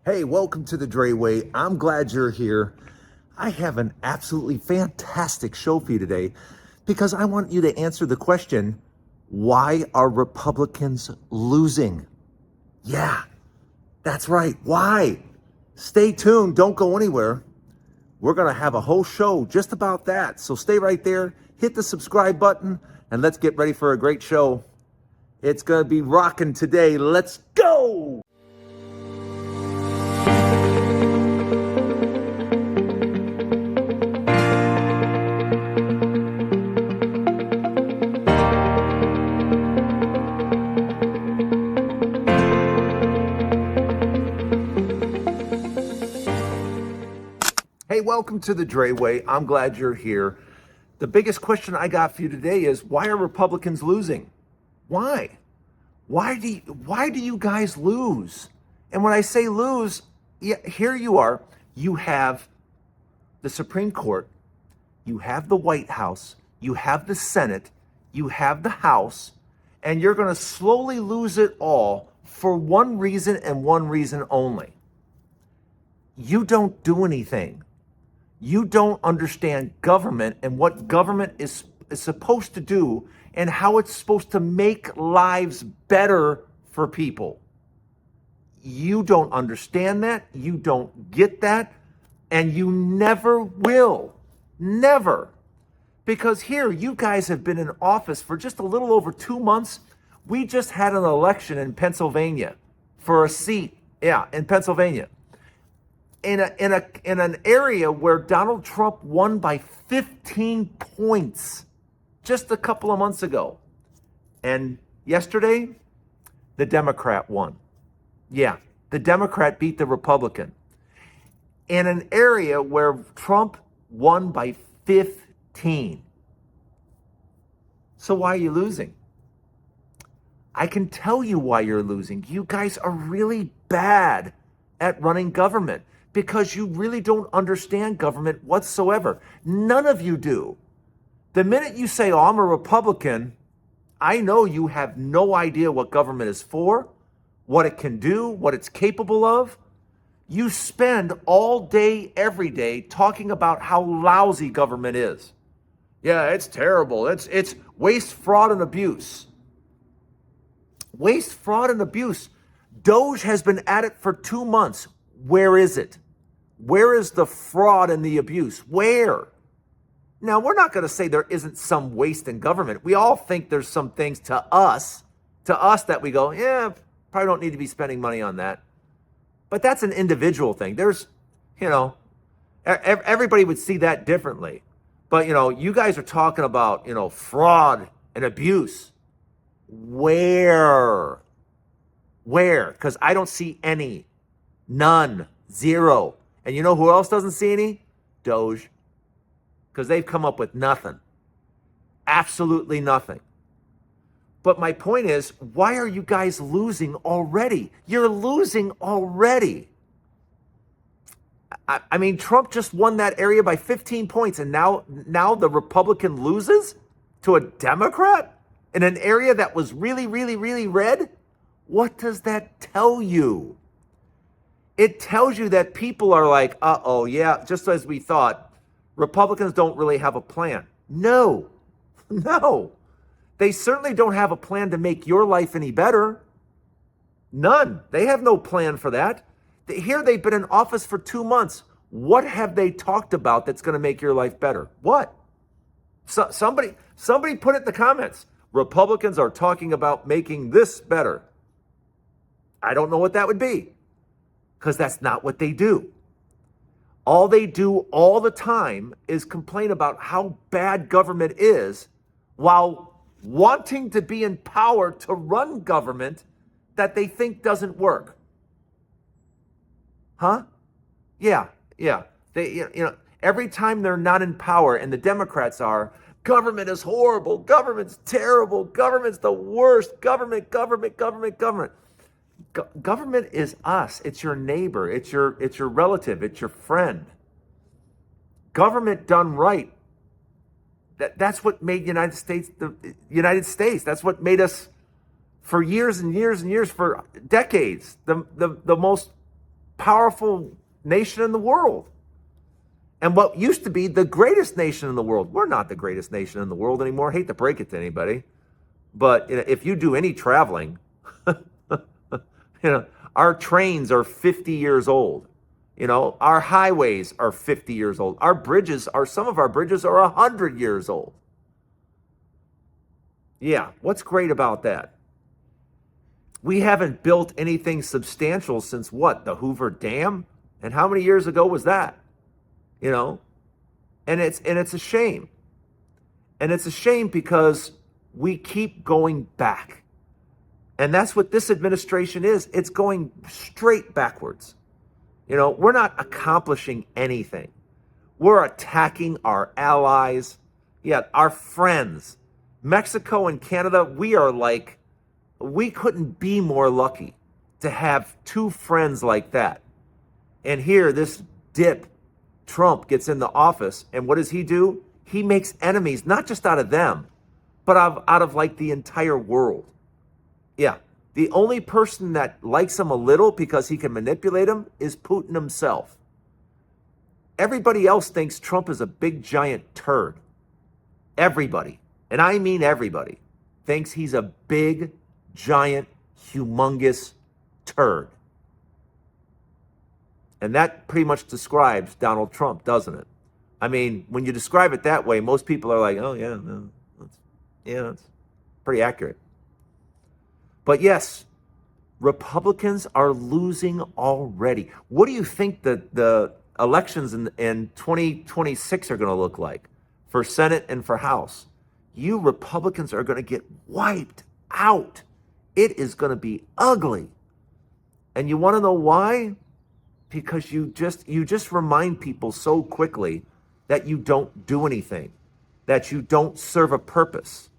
Hey, welcome to the Drayway. I'm glad you're here. I have an absolutely fantastic show for you today because I want you to answer the question, why are Republicans losing? Yeah, that's right. Why? Stay tuned. Don't go anywhere. We're going to have a whole show just about that. So stay right there, hit the subscribe button, and let's get ready for a great show. It's going to be rocking today. Let's go. Hey, welcome to the Drayway. I'm glad you're here. The biggest question I got for you today is, why are Republicans losing? Why? Why do you guys lose? And when I say lose, yeah, here you are. You have the Supreme Court, you have the White House, you have the Senate, you have the House, and you're going to slowly lose it all for one reason and one reason only. You don't do anything. You don't understand government and what government is supposed to do and how it's supposed to make lives better for people. You don't understand that. You don't get that. And you never will. Never. Because here, you guys have been in office for just a little over 2 months. We just had an election in Pennsylvania for a seat. Yeah, in Pennsylvania. In an area where Donald Trump won by 15 points just a couple of months ago. And yesterday, the Democrat won. Yeah, the Democrat beat the Republican. In an area where Trump won by 15. So why are you losing? I can tell you why you're losing. You guys are really bad at running government, because you really don't understand government whatsoever. None of you do. The minute you say, oh, I'm a Republican, I know you have no idea what government is for, what it can do, what it's capable of. You spend all day, every day, talking about how lousy government is. Yeah, it's terrible. It's waste, fraud, and abuse. Waste, fraud, and abuse. Doge has been at it for 2 months. Where is it? Where is the fraud and the abuse? Where? Now, we're not going to say there isn't some waste in government. We all think there's some things to us that we go, yeah, probably don't need to be spending money on that. But that's an individual thing. There's, everybody would see that differently. But, you guys are talking about, fraud and abuse. Where? Because I don't see any. None. Zero. And you know who else doesn't see any? Doge. Because they've come up with nothing. Absolutely nothing. But my point is, why are you guys losing already? You're losing already. I mean, Trump just won that area by 15 points, and now the Republican loses to a Democrat in an area that was really, really, really red? What does that tell you? It tells you that people are like, uh-oh, yeah, just as we thought, Republicans don't really have a plan. No. They certainly don't have a plan to make your life any better. None. They have no plan for that. Here they've been in office for 2 months. What have they talked about that's going to make your life better? What? Somebody put it in the comments. Republicans are talking about making this better. I don't know what that would be, because that's not what they do. All they do all the time is complain about how bad government is while wanting to be in power to run government that they think doesn't work. Huh? Yeah. They, every time they're not in power, and the Democrats are, government is horrible, government's terrible, government's the worst, government. Government is us. It's your neighbor. It's your relative. It's your friend. Government done right. That's what made United States the United States. That's what made us, for years and years and years, for decades, the most powerful nation in the world. And what used to be the greatest nation in the world. We're not the greatest nation in the world anymore. Hate to break it to anybody. But if you do any traveling, our trains are 50 years old. Our highways are 50 years old. Some of our bridges are 100 years old. Yeah, what's great about that? We haven't built anything substantial since what? The Hoover Dam? And how many years ago was that? And it's a shame. And it's a shame because we keep going back. And that's what this administration is. It's going straight backwards. We're not accomplishing anything. We're attacking our allies, our friends. Mexico and Canada, we couldn't be more lucky to have two friends like that. And here, this dip, Trump, gets in the office, and what does he do? He makes enemies, not just out of them, but out of the entire world. Yeah. The only person that likes him a little because he can manipulate him is Putin himself. Everybody else thinks Trump is a big giant turd. Everybody, and I mean everybody, thinks he's a big giant humongous turd. And that pretty much describes Donald Trump, doesn't it? I mean, when you describe it that way, most people are like, oh yeah, no, that's pretty accurate. But yes, Republicans are losing already. What do you think the elections in 2026 are going to look like for Senate and for House? You Republicans are going to get wiped out. It is going to be ugly. And you want to know why? Because you just remind people so quickly that you don't do anything, that you don't serve a purpose,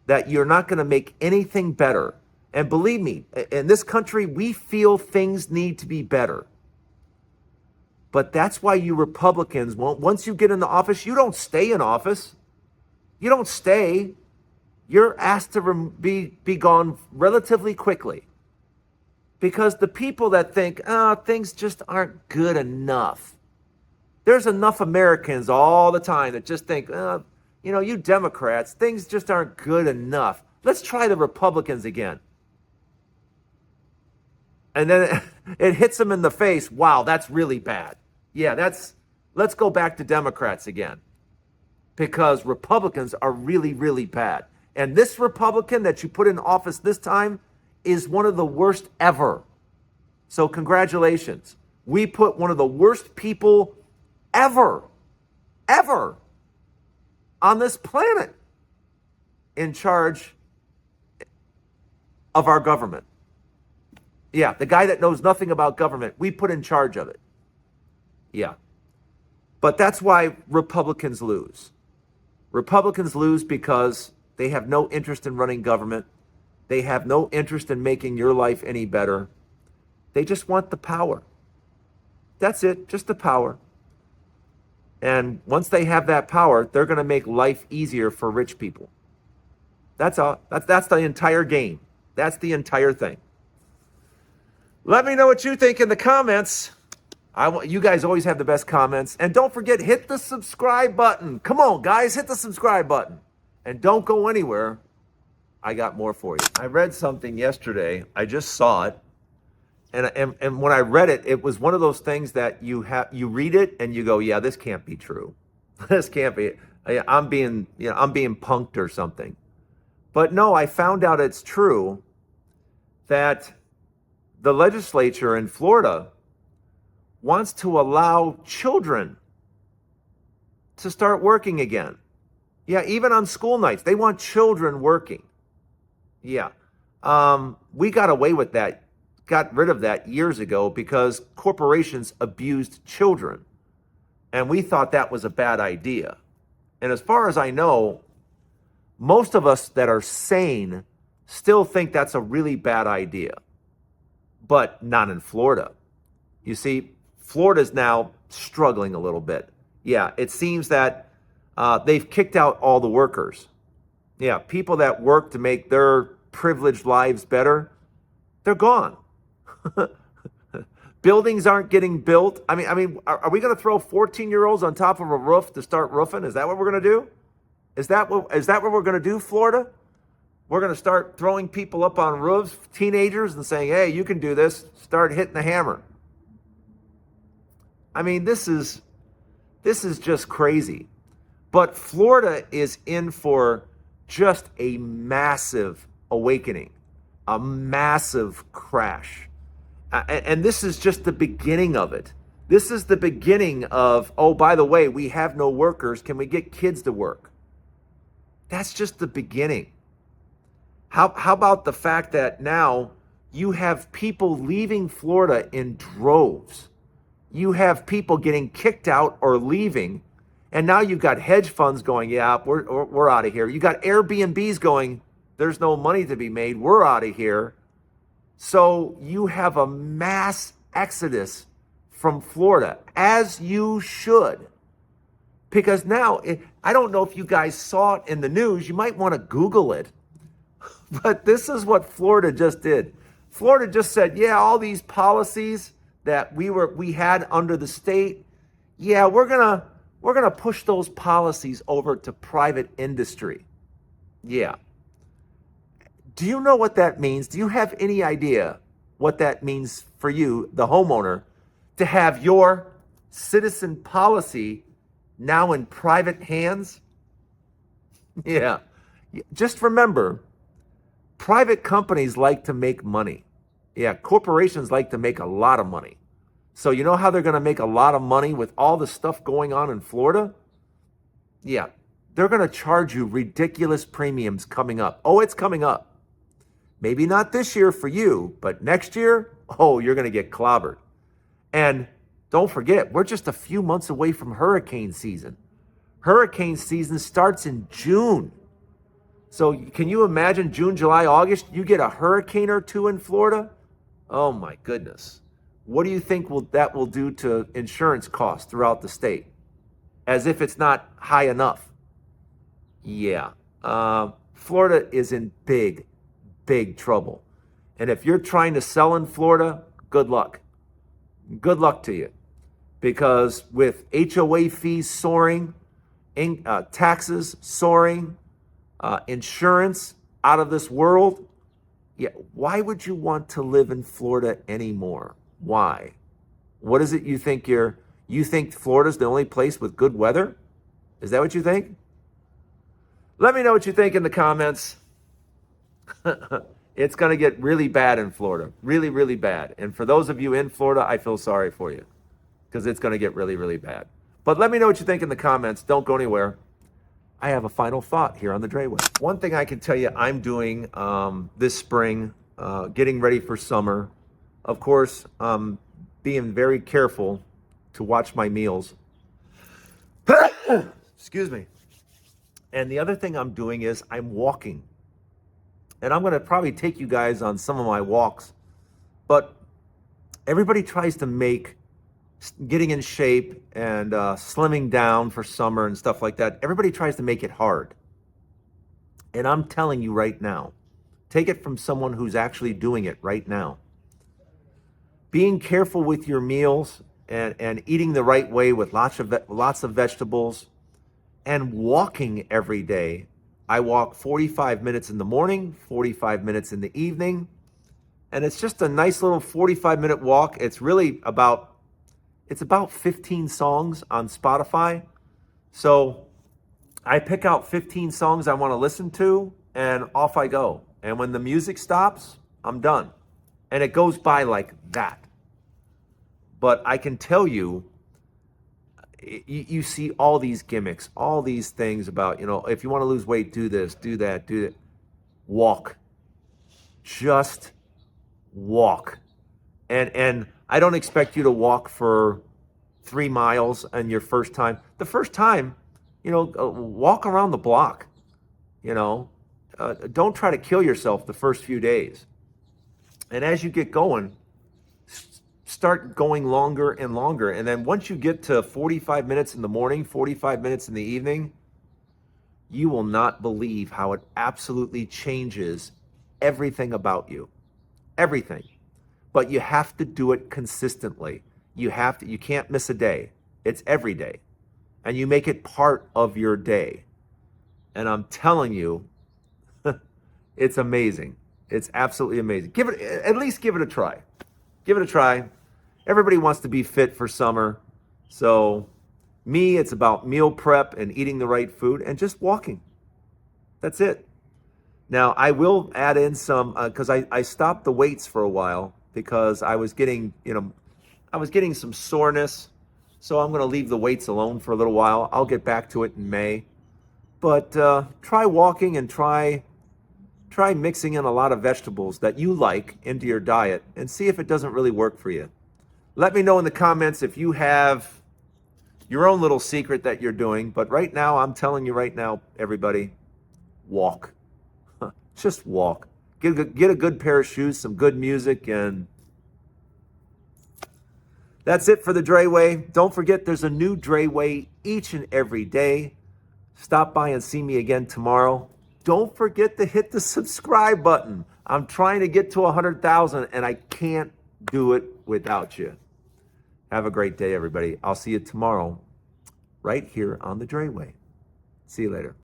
that you're not going to make anything better. And believe me, in this country, we feel things need to be better. But that's why you Republicans, once you get in the office, you don't stay in office. You don't stay. You're asked to be gone relatively quickly. Because the people that think, things just aren't good enough. There's enough Americans all the time that just think, you Democrats, things just aren't good enough. Let's try the Republicans again. And then it hits them in the face. Wow, that's really bad. Yeah, let's go back to Democrats again. Because Republicans are really, really bad. And this Republican that you put in office this time is one of the worst ever. So congratulations. We put one of the worst people ever on this planet in charge of our government. Yeah, the guy that knows nothing about government, we put in charge of it. Yeah. But that's why Republicans lose. Republicans lose because they have no interest in running government. They have no interest in making your life any better. They just want the power. That's it, just the power. And once they have that power, they're going to make life easier for rich people. That's all. That's the entire game. That's the entire thing. Let me know what you think in the comments. You guys always have the best comments. And don't forget, hit the subscribe button. Come on, guys, hit the subscribe button. And don't go anywhere. I got more for you. I read something yesterday. I just saw it. And when I read it, it was one of those things that you read it and you go, yeah, this can't be true. This can't be. I'm being punked or something. But no, I found out it's true that the legislature in Florida wants to allow children to start working again. Yeah, even on school nights, they want children working. Yeah. We got away with that, got rid of that years ago because corporations abused children. And we thought that was a bad idea. And as far as I know, most of us that are sane still think that's a really bad idea. But not in Florida. You see, Florida's now struggling a little bit. Yeah, it seems that they've kicked out all the workers. Yeah, people that work to make their privileged lives better, they're gone. Buildings aren't getting built. Are we going to throw 14-year-olds on top of a roof to start roofing? Is that what we're going to do? Is that what we're going to do, Florida? We're going to start throwing people up on roofs, teenagers, and saying, hey, you can do this. Start hitting the hammer. I mean, this is just crazy. But Florida is in for just a massive awakening, a massive crash. And this is just the beginning of it. This is the beginning of, oh, by the way, we have no workers. Can we get kids to work? That's just the beginning. How about the fact that now you have people leaving Florida in droves? You have people getting kicked out or leaving. And now you've got hedge funds going, yeah, we're out of here. You got Airbnbs going, there's no money to be made. We're out of here. So you have a mass exodus from Florida, as you should. Because now, I don't know if you guys saw it in the news. You might want to Google it. But this is what Florida just did. Florida just said, yeah, all these policies that we had under the state, yeah, we're gonna push those policies over to private industry. Yeah. Do you know what that means? Do you have any idea what that means for you, the homeowner, to have your citizen policy now in private hands? Yeah. Just remember, private companies like to make money. Yeah, corporations like to make a lot of money. So you know how they're going to make a lot of money with all the stuff going on in Florida? Yeah, they're going to charge you ridiculous premiums coming up. Oh, it's coming up. Maybe not this year for you, but next year, oh, you're going to get clobbered. And don't forget, we're just a few months away from hurricane season. Hurricane season starts in June. So can you imagine June, July, August, you get a hurricane or two in Florida? Oh my goodness. What do you think that will do to insurance costs throughout the state? As if it's not high enough. Yeah. Florida is in big trouble. And if you're trying to sell in Florida, good luck. Good luck to you. Because with HOA fees soaring, taxes soaring, insurance out of this world, yeah, why would you want to live in Florida anymore? Why? What is it you think you think Florida's the only place with good weather? Is that what you think? Let me know what you think in the comments. It's going to get really bad in Florida. Really, really bad. And for those of you in Florida, I feel sorry for you because it's going to get really, really bad. But let me know what you think in the comments. Don't go anywhere. I have a final thought here on the Drayway. One thing I can tell you I'm doing this spring, getting ready for summer. Of course, being very careful to watch my meals. Excuse me. And the other thing I'm doing is I'm walking. And I'm going to probably take you guys on some of my walks. But everybody tries to make getting in shape and slimming down for summer and stuff like that. Everybody tries to make it hard. And I'm telling you right now, take it from someone who's actually doing it right now. Being careful with your meals and eating the right way with lots of vegetables and walking every day. I walk 45 minutes in the morning, 45 minutes in the evening, and it's just a nice little 45-minute walk. It's about 15 songs on Spotify. So I pick out 15 songs I want to listen to, and off I go. And when the music stops, I'm done. And it goes by like that. But I can tell you, you see all these gimmicks, all these things about, if you want to lose weight, do this, do that, do that. Walk. Just walk. And I don't expect you to walk for 3 miles on your first time. The first time, walk around the block. Don't try to kill yourself the first few days. And as you get going, start going longer and longer. And then once you get to 45 minutes in the morning, 45 minutes in the evening, you will not believe how it absolutely changes everything about you. Everything. but you have to do it consistently. You can't miss a day. It's every day. And you make it part of your day. And I'm telling you, it's amazing. It's absolutely amazing. At least give it a try. Give it a try. Everybody wants to be fit for summer. So me, it's about meal prep and eating the right food and just walking. That's it. Now, I will add in some, because I stopped the weights for a while because I was getting some soreness. So I'm going to leave the weights alone for a little while. I'll get back to it in May. But try walking and try mixing in a lot of vegetables that you like into your diet and see if it doesn't really work for you. Let me know in the comments if you have your own little secret that you're doing. But right now, I'm telling you right now, everybody, walk. Just walk. Get a good pair of shoes, some good music, and that's it for the Drayway. Don't forget, there's a new Drayway each and every day. Stop by and see me again tomorrow. Don't forget to hit the subscribe button. I'm trying to get to 100,000, and I can't do it without you. Have a great day, everybody. I'll see you tomorrow right here on the Drayway. See you later.